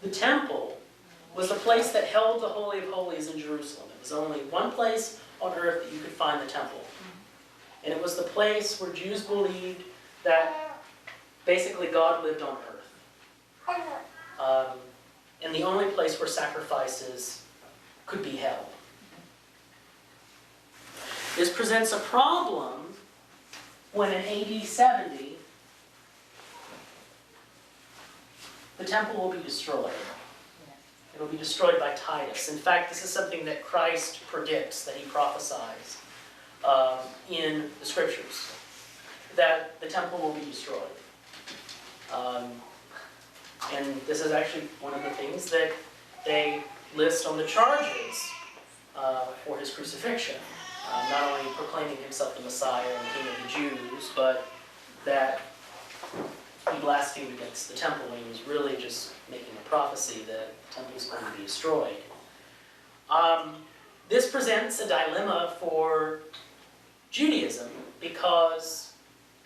the temple was the place that held the Holy of Holies in Jerusalem. It was only one place on earth that you could find the temple. And it was the place where Jews believed that basically God lived on earth. And the only place where sacrifices could be held. This presents a problem when in AD 70, the temple will be destroyed. It will be destroyed by Titus. In fact, this is something that Christ predicts, that he prophesies in the scriptures, that the temple will be destroyed. And this is actually one of the things that they list on the charges for his crucifixion. Not only proclaiming himself the Messiah and King of the Jews, but that he blasphemed against the temple when he was really just making a prophecy that the temple is going to be destroyed. This presents a dilemma for Judaism because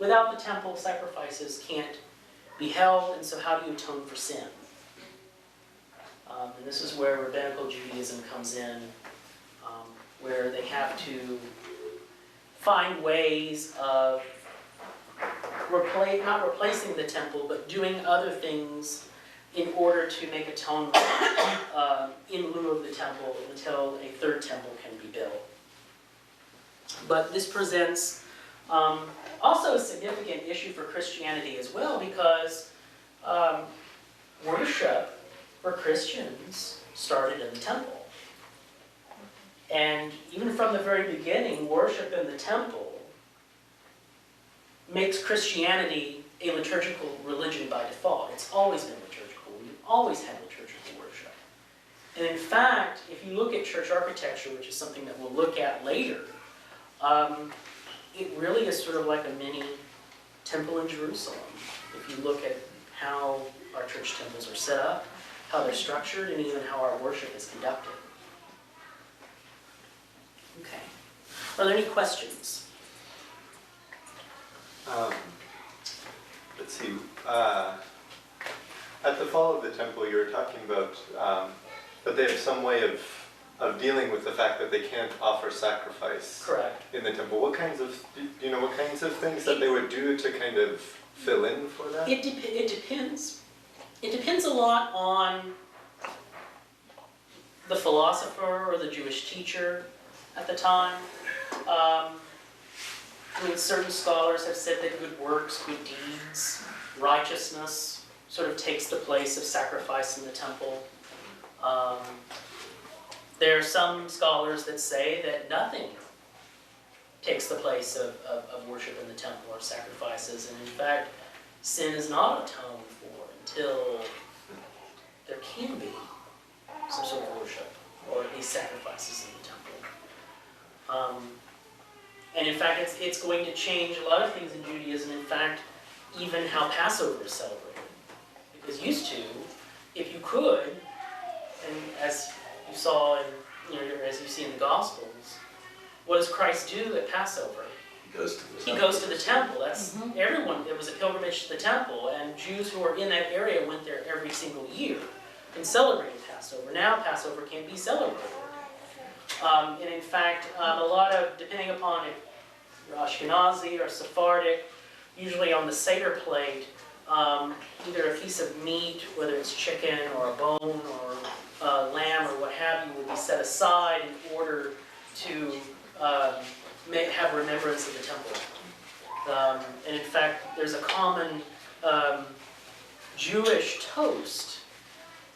without the temple, sacrifices can't be held, and so how do you atone for sin? And this is where rabbinical Judaism comes in, where they have to find ways of not replacing the temple, but doing other things in order to make atonement in lieu of the temple until a third temple can be built. But this presents also a significant issue for Christianity as well, because worship for Christians started in the temple. And even from the very beginning, worship in the temple makes Christianity a liturgical religion by default. It's always been liturgical. We've always had liturgical worship. And in fact, if you look at church architecture, which is something that we'll look at later, it really is sort of like a mini temple in Jerusalem. If you look at how our church temples are set up, how they're structured, and even how our worship is conducted. Okay. Are there any questions? Let's see. At the fall of the temple, you were talking about that they have some way of dealing with the fact that they can't offer sacrifice. Correct. In the temple. What kinds of, do you know what kinds of things that they would do to kind of fill in for that? It depends. It depends a lot on the philosopher or the Jewish teacher at the time. Certain scholars have said that good works, good deeds, righteousness sort of takes the place of sacrifice in the temple. There are some scholars that say that nothing takes the place of worship in the temple or sacrifices, and in fact, sin is not atoned for until there can be some sort of worship, or at least sacrifices in the temple. And in fact, it's going to change a lot of things in Judaism. In fact, even how Passover is celebrated. Because used to, if you could, and as you saw in, as you see in the Gospels, what does Christ do at Passover? He goes to the temple. He goes to the temple. That's everyone. It was a pilgrimage to the temple, and Jews who were in that area went there every single year and celebrated Passover. Now Passover can't be celebrated. And in fact, a lot of, depending upon if you're Ashkenazi or Sephardic, usually on the Seder plate, either a piece of meat, whether it's chicken or a bone or lamb or what have you, would be set aside in order to have remembrance of the temple. And in fact, there's a common Jewish toast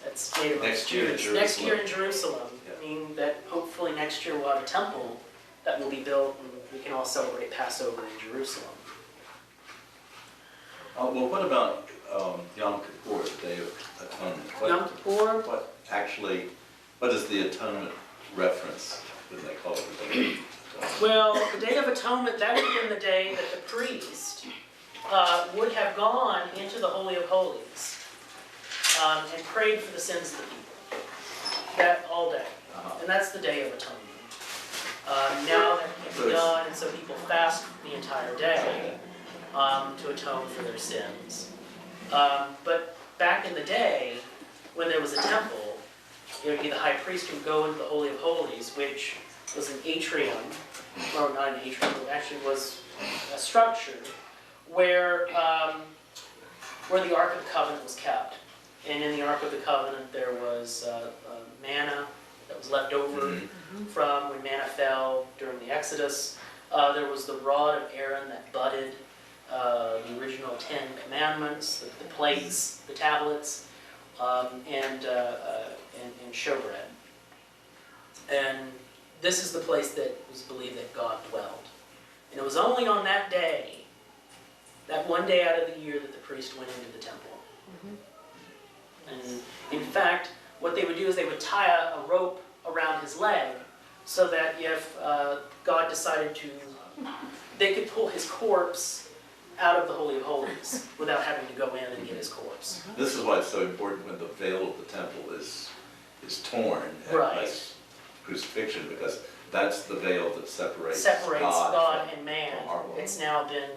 that's made of next year in Jerusalem. Meaning that hopefully next year we'll have a temple that will be built and we can all celebrate Passover in Jerusalem. Well, what about Yom Kippur, the Day of Atonement? Yom Kippur? What is the atonement reference when they call it the Day of Atonement? Well, the Day of Atonement, that would have been the day that the priest would have gone into the Holy of Holies and prayed for the sins of the people. That all day. And that's the Day of Atonement. Now that can be done, and so people fast the entire day to atone for their sins. But back in the day, when there was a temple, it would be the high priest who would go into the Holy of Holies, which was an atrium, or not an atrium, it actually was a structure where the Ark of the Covenant was kept. And in the Ark of the Covenant there was manna that was left over from when manna fell during the Exodus. There was the rod of Aaron that budded the original 10 Commandments, the plates, the tablets, and showbread. And this is the place that was believed that God dwelled. And it was only on that day, that one day out of the year, that the priest went into the temple. And in fact, what they would do is they would tie a rope around his leg so that if God decided to, they could pull his corpse out of the Holy of Holies without having to go in and get his corpse. This is why it's so important when the veil of the temple is torn at Right. crucifixion, because that's the veil that separates God and man. from our world. It's now been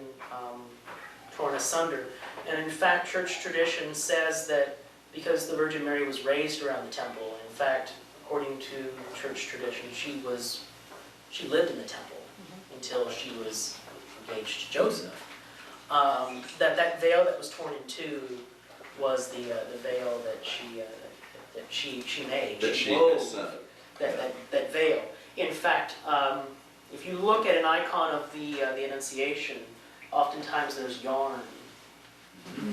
torn asunder. And in fact, church tradition says that because the Virgin Mary was raised around the temple, in fact, according to church tradition, she lived in the temple until she was engaged to Joseph. That veil that was torn in two was the veil that she made. That she wove consented. that veil. In fact, if you look at an icon of the Annunciation, oftentimes there's yarn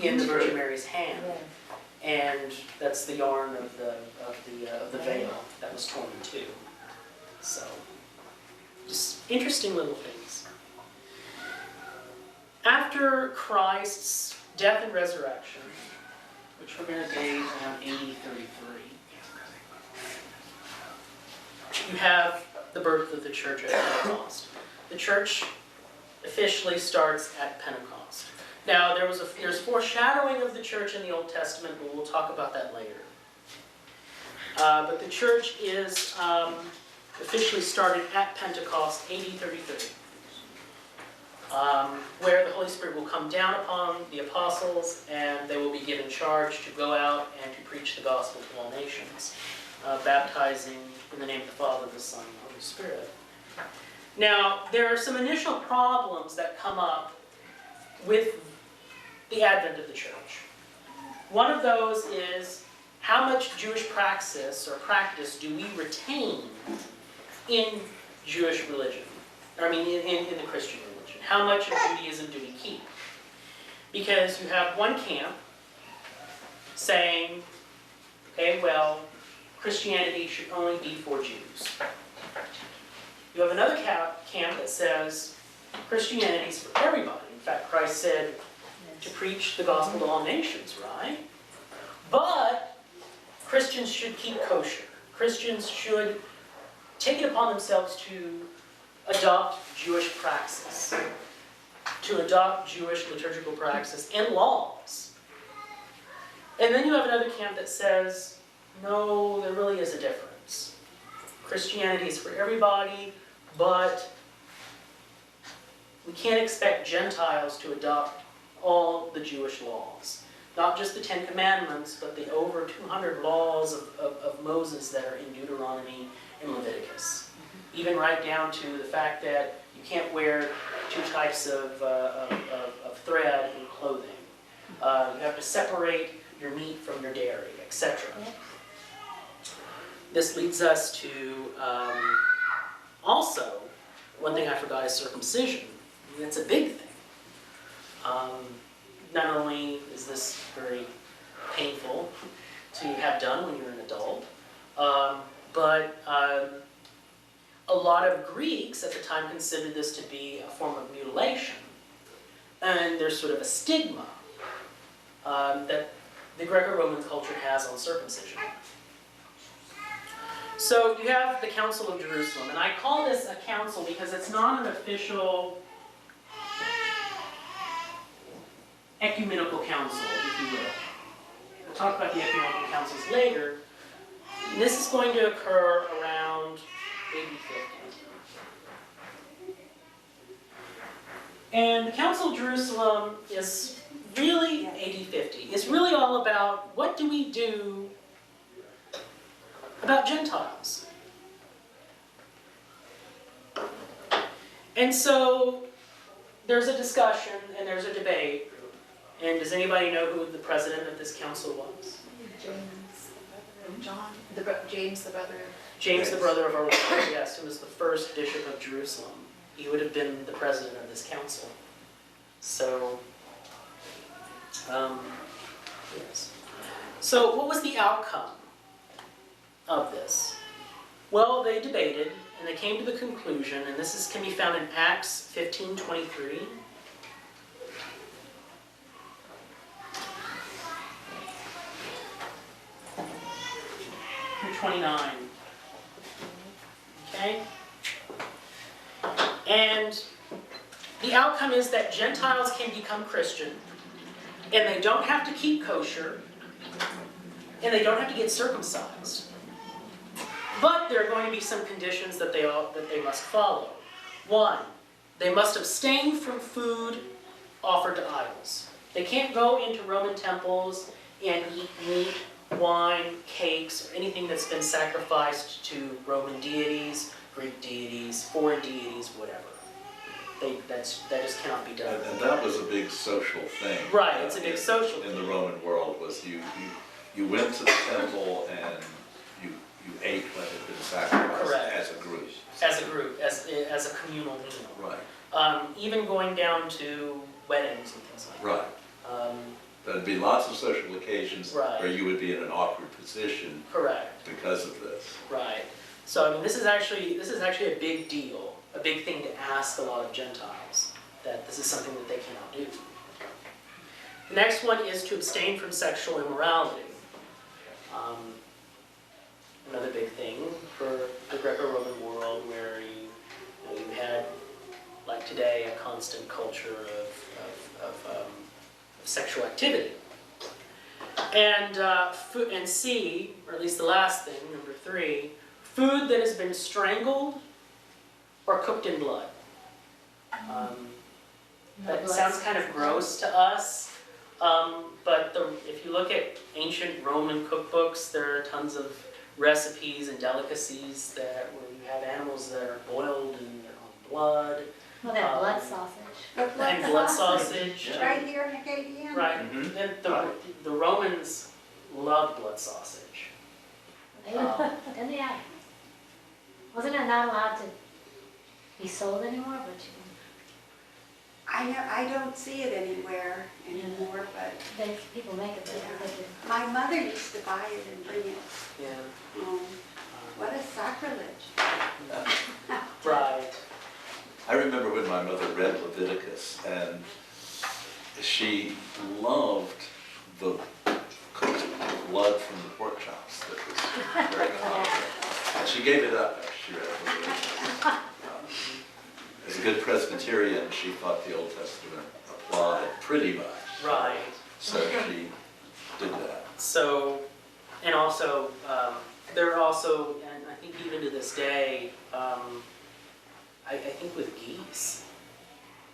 in the Virgin Mary's hand, and that's the yarn of the veil that was torn in two. So, just interesting little things. After Christ's death and resurrection, which we're going to date around AD 33, you have the birth of the church at Pentecost. The church officially starts at Pentecost. Now, there's foreshadowing of the church in the Old Testament, but we'll talk about that later. But the church is officially started at Pentecost, AD 33, where the Holy Spirit will come down upon the apostles, and they will be given charge to go out and to preach the gospel to all nations, baptizing in the name of the Father, the Son, and the Holy Spirit. Now, there are some initial problems that come up with the advent of the church. One of those is, how much Jewish practice do we retain in Jewish religion? I mean, in the Christian religion. How much of Judaism do we keep? Because you have one camp saying, okay, well, Christianity should only be for Jews. You have another camp that says Christianity is for everybody. In fact, Christ said to preach the gospel to all nations, right? But Christians should keep kosher. Christians should take it upon themselves to adopt Jewish praxis, to adopt Jewish liturgical praxis and laws. And then you have another camp that says, no, there really is a difference. Christianity is for everybody, but we can't expect Gentiles to adopt all the Jewish laws. Not just the 10 Commandments, but the over 200 laws of Moses that are in Deuteronomy and Leviticus. Even right down to the fact that you can't wear two types of thread in clothing. You have to separate your meat from your dairy, etc. This leads us to also, one thing I forgot is circumcision. It's a big thing. Not only is this very painful to have done when you're an adult, but a lot of Greeks at the time considered this to be a form of mutilation. And there's sort of a stigma that the Greco-Roman culture has on circumcision. So you have the Council of Jerusalem, and I call this a council because it's not an official ecumenical council, if you will. We'll talk about the ecumenical councils later. And this is going to occur around AD 50. And the Council of Jerusalem is really, AD 50, is really all about what do we do about Gentiles. And so there's a discussion and there's a debate. And does anybody know who the president of this council was? James, the brother. James, the brother of our Lord, yes, who was the first bishop of Jerusalem. He would have been the president of this council. So, yes. So what was the outcome of this? Well, they debated, and they came to the conclusion, and can be found in Acts 15:23. Through 29. Okay? And the outcome is that Gentiles can become Christian, and they don't have to keep kosher, and they don't have to get circumcised. But there are going to be some conditions that they must follow. One, they must abstain from food offered to idols. They can't go into Roman temples and eat meat, wine, cakes, or anything that's been sacrificed to Roman deities, Greek deities, foreign deities, whatever. That just cannot be done. And that was a big social thing. Right, it's a big social thing. In the Roman world was you went to the temple and you ate what had been sacrificed. Correct. As a group. As a group, as a communal meal. Right. Even going down to weddings and things like that. Right. There'd be lots of social occasions Right. where you would be in an awkward position. Correct. Because of this. Right. So I mean, this is actually a big deal, a big thing to ask a lot of Gentiles, that this is something that they cannot do. The next one is to abstain from sexual immorality. Another big thing for the Greco-Roman world, where you had, like today, a constant culture of sexual activity. And C, or at least the last thing, number 3, food that has been strangled or cooked in blood. That sounds kind of gross to us, but if you look at ancient Roman cookbooks, there are tons of recipes and delicacies where you have animals that are boiled and they're on blood. Well, that blood sausage. And blood sausage. Right here in Acadian? Right. Mm-hmm. And the Romans loved blood sausage. Didn't they have? Wasn't it not allowed to be sold anymore? But I don't see it anywhere anymore, but people make it. my mother used to buy it and bring it Yeah. home. What a sacrilege. Right. I remember when my mother read Leviticus, and she loved the cooked blood from the pork chops that was very common. And she gave it up after she read Leviticus. As a good Presbyterian, she thought the Old Testament applied pretty much. Right. So she did that. So, and also, there are also, and I think even to this day, I think with geese,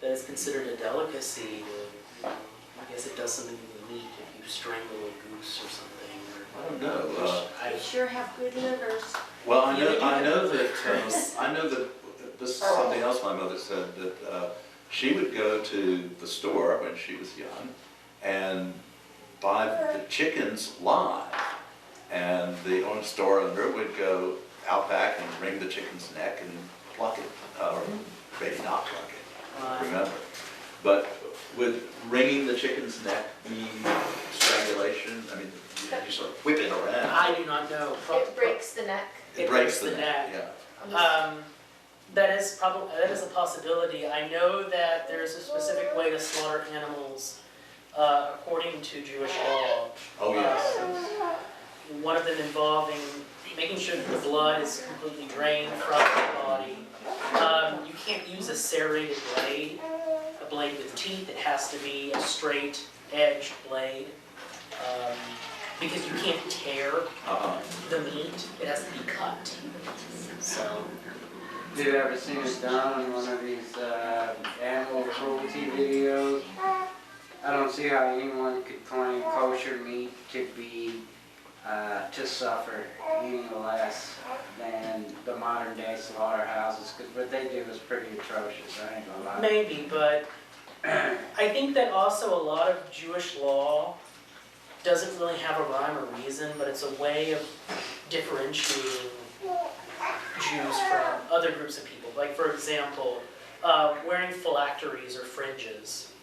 that is considered a delicacy. I guess it does something to the meat if you strangle a goose or something. I don't know. They sure have good livers. Well, I know that this is something else my mother said, that she would go to the store when she was young and buy the chickens live, and the store owner would go out back and wring the chicken's neck and pluck it, or maybe not pluck it, remember. But would wringing the chicken's neck be strangulation? I mean, you sort of whip it around. I do not know. It breaks the neck. It breaks the neck, yeah. That is a possibility. I know that there is a specific way to slaughter animals according to Jewish law. Oh, yes. One of them involving making sure that the blood is completely drained from the body. You can't use a serrated blade, a blade with teeth. It has to be a straight-edged blade because you can't tear the meat. It has to be cut. So. Have you ever seen it done on one of these animal cruelty videos? I don't see how anyone could claim kosher meat to be to suffer any less than the modern day slaughterhouses, because what they do is pretty atrocious, I ain't gonna lie. Maybe, but I think that also a lot of Jewish law doesn't really have a rhyme or reason, but it's a way of differentiating Jews from other groups of people. Like, for example, wearing phylacteries or fringes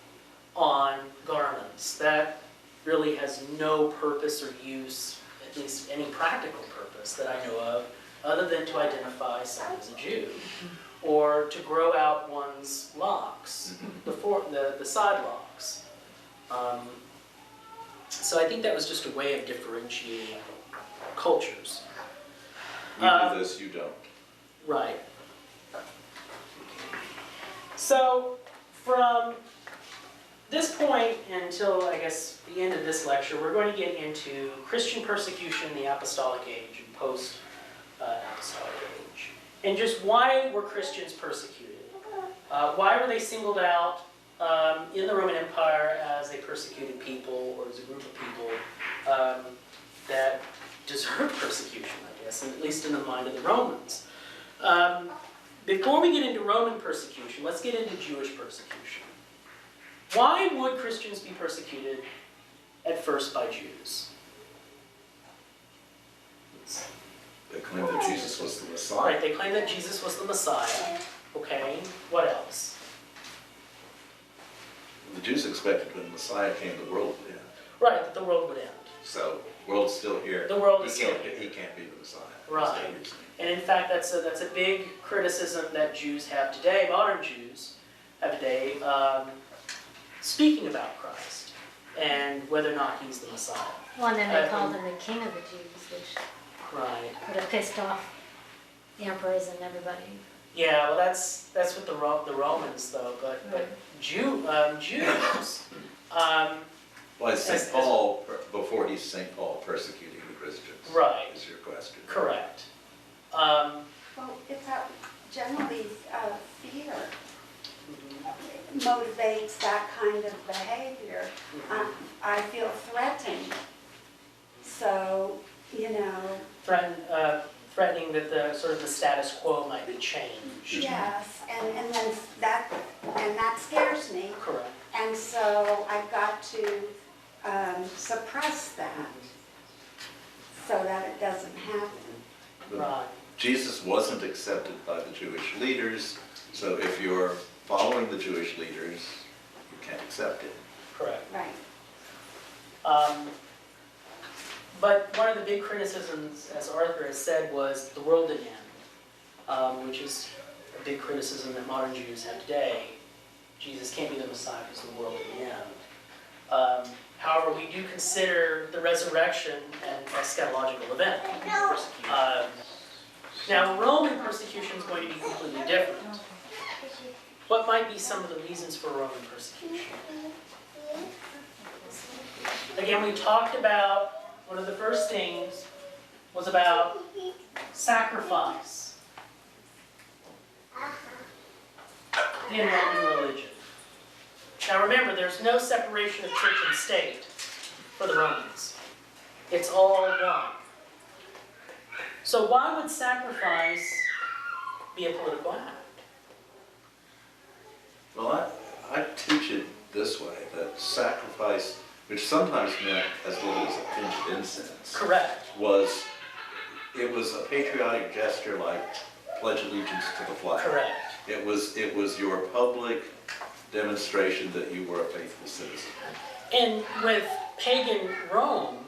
on garments. That really has no purpose or use, at least any practical purpose that I know of, other than to identify someone as a Jew, or to grow out one's locks, the side locks. So I think that was just a way of differentiating cultures. We do this, you don't. Right. So from this point until, I guess, the end of this lecture, we're going to get into Christian persecution in the Apostolic Age and post-Apostolic Age. And just why were Christians persecuted? Why were they singled out in the Roman Empire as a persecuted people, or as a group of people that deserved persecution, I guess, at least in the mind of the Romans. Before we get into Roman persecution, let's get into Jewish persecution. Why would Christians be persecuted at first by Jews? They claim that Jesus was the Messiah. Right, they claim that Jesus was the Messiah. Okay, what else? The Jews expected when the Messiah came, the world would end. Right, that the world would end. So, world's still here. The world is still here. He can't be the Messiah. Right. And in fact, that's a big criticism that Jews have today, modern Jews have today, speaking about Christ and whether or not he's the Messiah. Well, and then they called him the King of the Jews, which Right. would have pissed off the emperors and everybody. Yeah, well, that's with the Romans though, but Jews. Why is St. Paul, before he's St. Paul, persecuting the Christians? Right. Is your question. Correct. Well, it's generally fear motivates that kind of behavior. I feel threatened, so, you know. Threatening that the sort of the status quo might be changed. Yes, and then that scares me. Correct. And so I've got to suppress that so that it doesn't happen. But Right. Jesus wasn't accepted by the Jewish leaders, so if you're following the Jewish leaders, you can't accept it. Correct. Right. But one of the big criticisms, as Arthur has said, was the world didn't end, which is a big criticism that modern Jews have today. Jesus can't be the Messiah because the world didn't end. However, we do consider the resurrection an eschatological event. Now, Roman persecution is going to be completely different. What might be some of the reasons for Roman persecution? Again, we talked about, one of the first things was about sacrifice in Roman religion. Now remember, there's no separation of church and state for the Romans. It's all one. So why would sacrifice be a political act? Well, I teach it this way, that sacrifice, which sometimes meant as little as a pinch of incense, Correct. it was a patriotic gesture like pledge allegiance to the flag. Correct. It was your public demonstration that you were a faithful citizen. And with pagan Rome,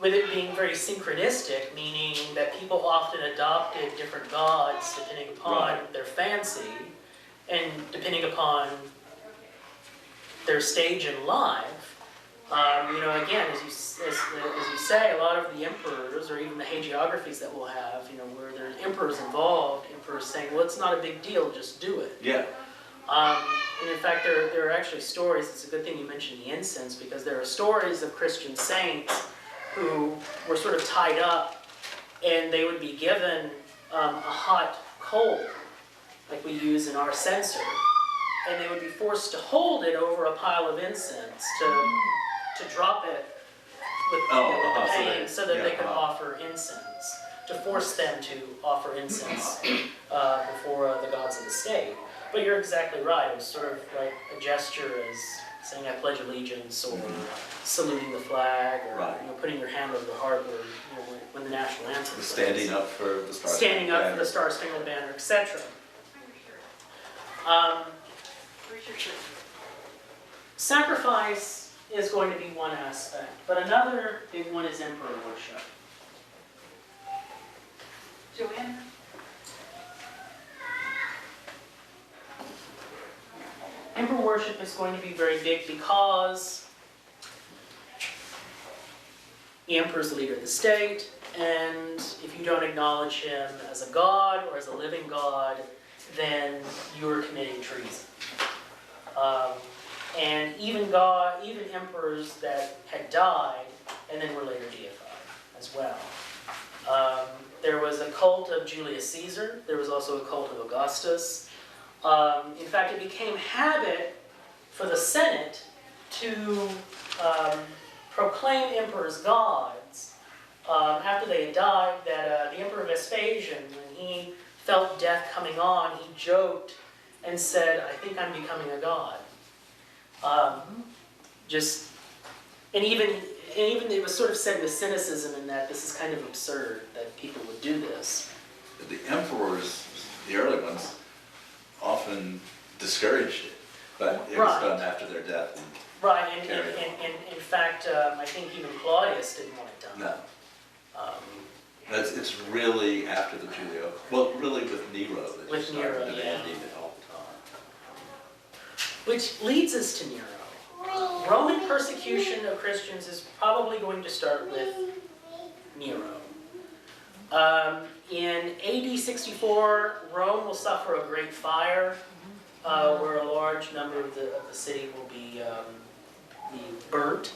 with it being very synchronistic, meaning that people often adopted different gods depending upon their fancy and depending upon their stage in life. You know, again, as you say, a lot of the emperors, or even the hagiographies that we'll have, you know, where there's emperors involved, emperors saying, well, it's not a big deal, just do it. Yeah. And in fact, there are actually stories, it's a good thing you mentioned the incense, because there are stories of Christian saints who were sort of tied up, and they would be given a hot coal, like we use in our censer, and they would be forced to hold it over a pile of incense, to drop it Oh, so pain they- so that they yeah, could offer incense, to force them to offer incense before the gods of the state. But you're exactly right, it was sort of like a gesture as saying I pledge allegiance, or saluting the flag, or Right. putting your hand over the heart, or when the national anthem plays. Standing up for the Star Standing up for Banner. the Star Spangled Banner, etc. Sacrifice is going to be one aspect, but another big one is emperor worship. Joanna? Emperor worship is going to be very big because the emperor is the leader of the state, and if you don't acknowledge him as a god or as a living god, then you're committing treason. And even emperors that had died and then were later deified as well. There was a cult of Julius Caesar. There was also a cult of Augustus. In fact, it became habit for the Senate to proclaim emperors gods after they had died. That the Emperor Vespasian, when he felt death coming on, he joked and said, "I think I'm becoming a god." And even it was sort of said with cynicism in that this is kind of absurd that people would do this. The emperors, the early ones, often discouraged it, but it was Right. done after their death. Right, and Carry on. in fact, I think even Claudius didn't want it done. No, Um, it's really after the Julio, well, really with Nero that With you started Nero, yeah. demanding it all the time. Which leads us to Nero. Roman persecution of Christians is probably going to start with Nero. In AD 64, Rome will suffer a great fire, where a large number of the city will be burnt.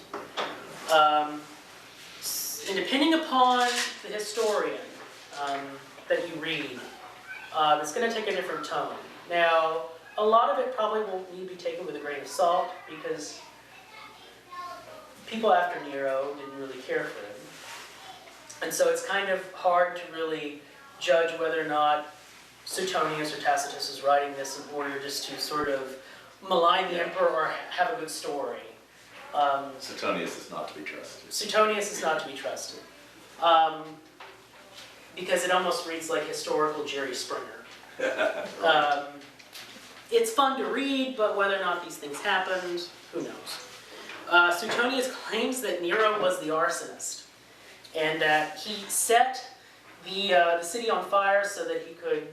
And depending upon the historian that you read, it's going to take a different tone. Now, a lot of it probably will need to be taken with a grain of salt, because people after Nero didn't really care for him. And so it's kind of hard to really judge whether or not Suetonius or Tacitus is writing this in order just to sort of malign the emperor or have a good story. Suetonius is not to be trusted. Suetonius is not to be trusted. Because it almost reads like historical Jerry Springer. It's fun to read, but whether or not these things happened, who knows. Suetonius claims that Nero was the arsonist, and that he set the city on fire so that he could,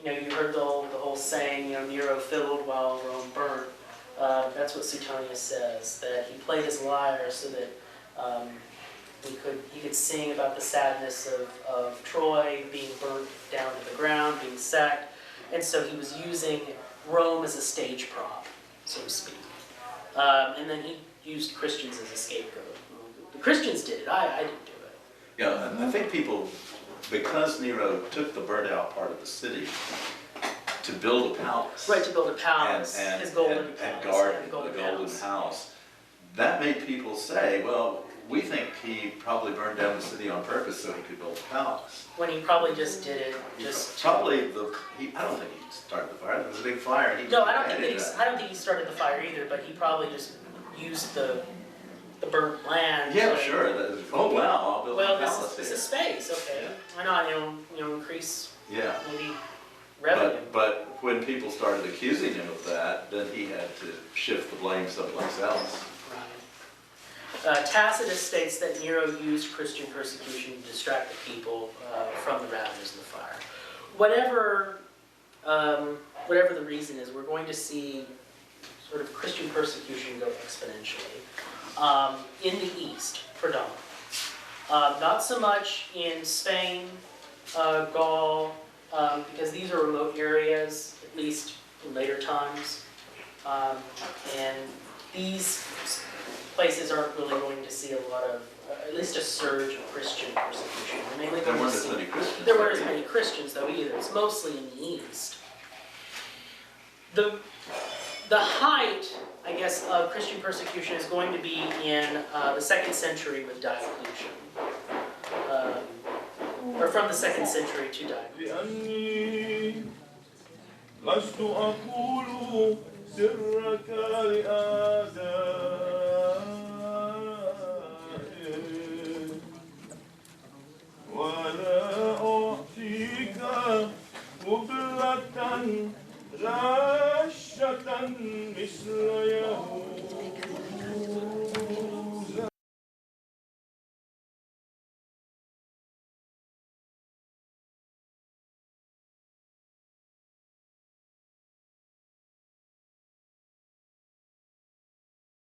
you heard the whole saying, Nero fiddled while Rome burnt. That's what Suetonius says, that he played his lyre so that he could sing about the sadness of Troy being burnt down to the ground, being sacked, and so he was using Rome as a stage prop, so to speak. And then he used Christians as a scapegoat. The Christians did it, I didn't do it. Yeah, and I think people, because Nero took the burnt out part of the city to build a palace. Right, to build a palace, his golden palace. And guard yeah, the golden palace. house. That made people say, well, we think he probably burned down the city on purpose so he could build a palace. When he probably just did it, Probably I don't think he started the fire. There was a big fire. And he No, I don't abandoned think he started the fire either, but he probably just used the burnt land. Yeah, to- sure. Oh wow, I'll build Well, a palace this here. is space, okay. Why not, increase Yeah. maybe revenue. But when people started accusing him of that, then he had to shift the blame someplace else. Right. Tacitus states that Nero used Christian persecution to distract the people from the ravages of the fire. Whatever the reason is, we're going to see sort of Christian persecution go exponentially in the East, predominantly. Not so much in Spain, Gaul, because these are remote areas, at least in later times. And these places aren't really going to see a lot of, at least a surge of Christian persecution. There weren't as many Christians. There weren't as many Christians, though, either. It's mostly in the East. The height I guess, Christian persecution is going to be in the 2nd century with Diocletian. Or from the 2nd century to Diocletian. لأني لست أقول سرك لآدم